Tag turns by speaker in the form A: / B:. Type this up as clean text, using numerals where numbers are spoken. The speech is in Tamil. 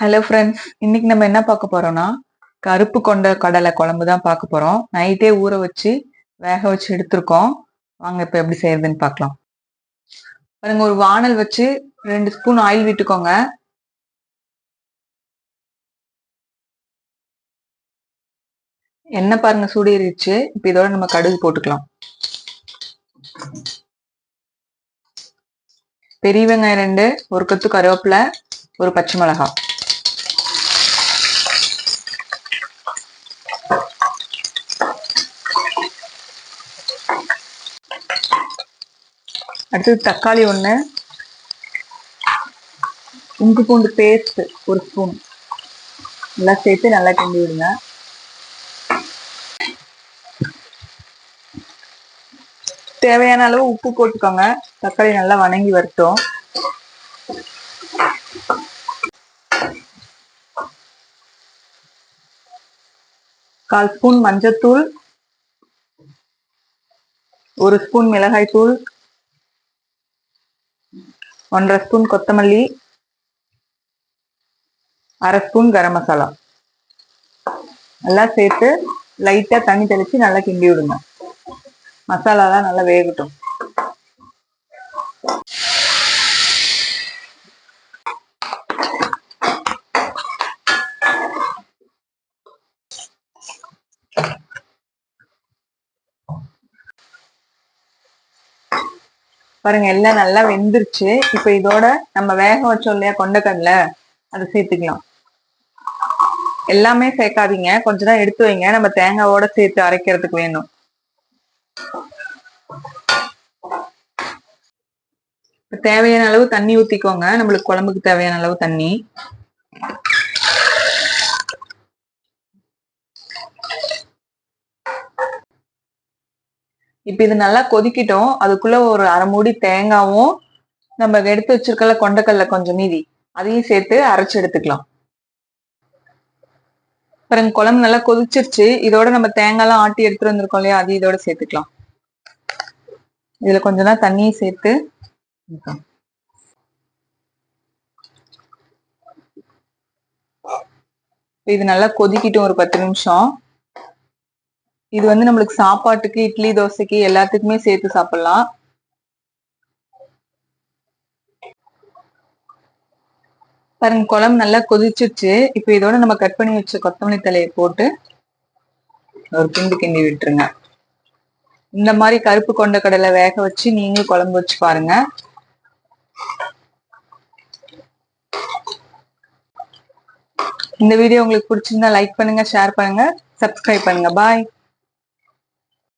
A: ஹலோ ஃப்ரெண்ட்ஸ், இன்னைக்கு நம்ம என்ன பார்க்க போறோம்னா கருப்பு கொண்ட கடலை குழம்பு தான் பார்க்க போறோம். நைட்டே ஊற வச்சு வேக வச்சு எடுத்திருக்கோம். வாங்க இப்ப எப்படி செய்யறதுன்னு பார்க்கலாம். பாருங்க, ஒரு வானல் வச்சு 2 ஸ்பூன் ஆயில் விட்டுக்கோங்க. எண்ணெய் பாருங்க சூடேறிடுச்சு. இப்ப இதோட நம்ம கடுகு போட்டுக்கலாம். பெரிய வெங்காயம் 2, ஒரு கொத்து கருவேப்பிலை, ஒரு பச்சை மிளகாய். அடுத்தது தக்காளி 1, இஞ்சி பூண்டு பேஸ்ட் 1 ஸ்பூன் எல்லாம் சேர்த்து நல்லா கிண்டி விடுங்க. தேவையான அளவு உப்பு போட்டுக்கோங்க. தக்காளி நல்லா வணங்கி வரட்டும். கால் ஸ்பூன் மஞ்சத்தூள், 1 ஸ்பூன் மிளகாய் தூள், 1.5 ஸ்பூன் கொத்தமல்லி, 1/2 ஸ்பூன் கரம் மசாலா எல்லாம் சேர்த்து லைட்டா தண்ணி தெளிச்சு நல்லா கிண்டி விடுங்க. மசாலாலாம் நல்லா வேகட்டும். பாருங்க, எல்லாம் நல்லா வெந்துருச்சு. இப்ப இதோட நம்ம வேக வச்சோம் இல்லையா கொண்டக்கடலை, அதை சேர்த்துக்கலாம். எல்லாமே சேர்க்காதீங்க, கொஞ்சம் தான் எடுத்து வைங்க. நம்ம தேங்காவோட சேர்த்து அரைக்கிறதுக்கு வேணும். தேவையான அளவு தண்ணி ஊத்திக்கோங்க. நம்மளுக்கு குழம்புக்கு தேவையான அளவு தண்ணி. இப்ப இது நல்லா கொதிக்கிட்டோம். அதுக்குள்ள ஒரு அரை மூடி தேங்காவும் நம்ம எடுத்து வச்சிருக்கல கொண்டக்கடலை கொஞ்சம் மீதி, அதையும் சேர்த்து அரைச்சு எடுத்துக்கலாம். பாருங்க, குழம்பு நல்லா கொதிச்சிருச்சு. இதோட நம்ம தேங்காய்லாம் ஆட்டி எடுத்துட்டு வந்திருக்கோம் இல்லையா, அது இதோட சேர்த்துக்கலாம். இதுல கொஞ்ச நேரம் தண்ணியும் சேர்த்து இது நல்லா கொதிக்கிட்டும் ஒரு 10 நிமிஷம். இது வந்து நம்மளுக்கு சாப்பாட்டுக்கு, இட்லி தோசைக்கு எல்லாத்துக்குமே சேர்த்து சாப்பிடலாம். பாருங்க, குழம்பு நல்லா கொதிச்சிருச்சு. இப்ப இதோட நம்ம கட் பண்ணி வச்ச கொத்தமல்லி தலையை போட்டு ஒரு கிண்டு கிண்டி விட்டுருங்க. இந்த மாதிரி கருப்பு கொண்ட கடலை வேக வச்சு நீங்களும் குழம்பு வச்சு பாருங்க. இந்த வீடியோ உங்களுக்கு பிடிச்சிருந்தா லைக் பண்ணுங்க, ஷேர் பண்ணுங்க, சப்ஸ்கிரைப் பண்ணுங்க. பாய்.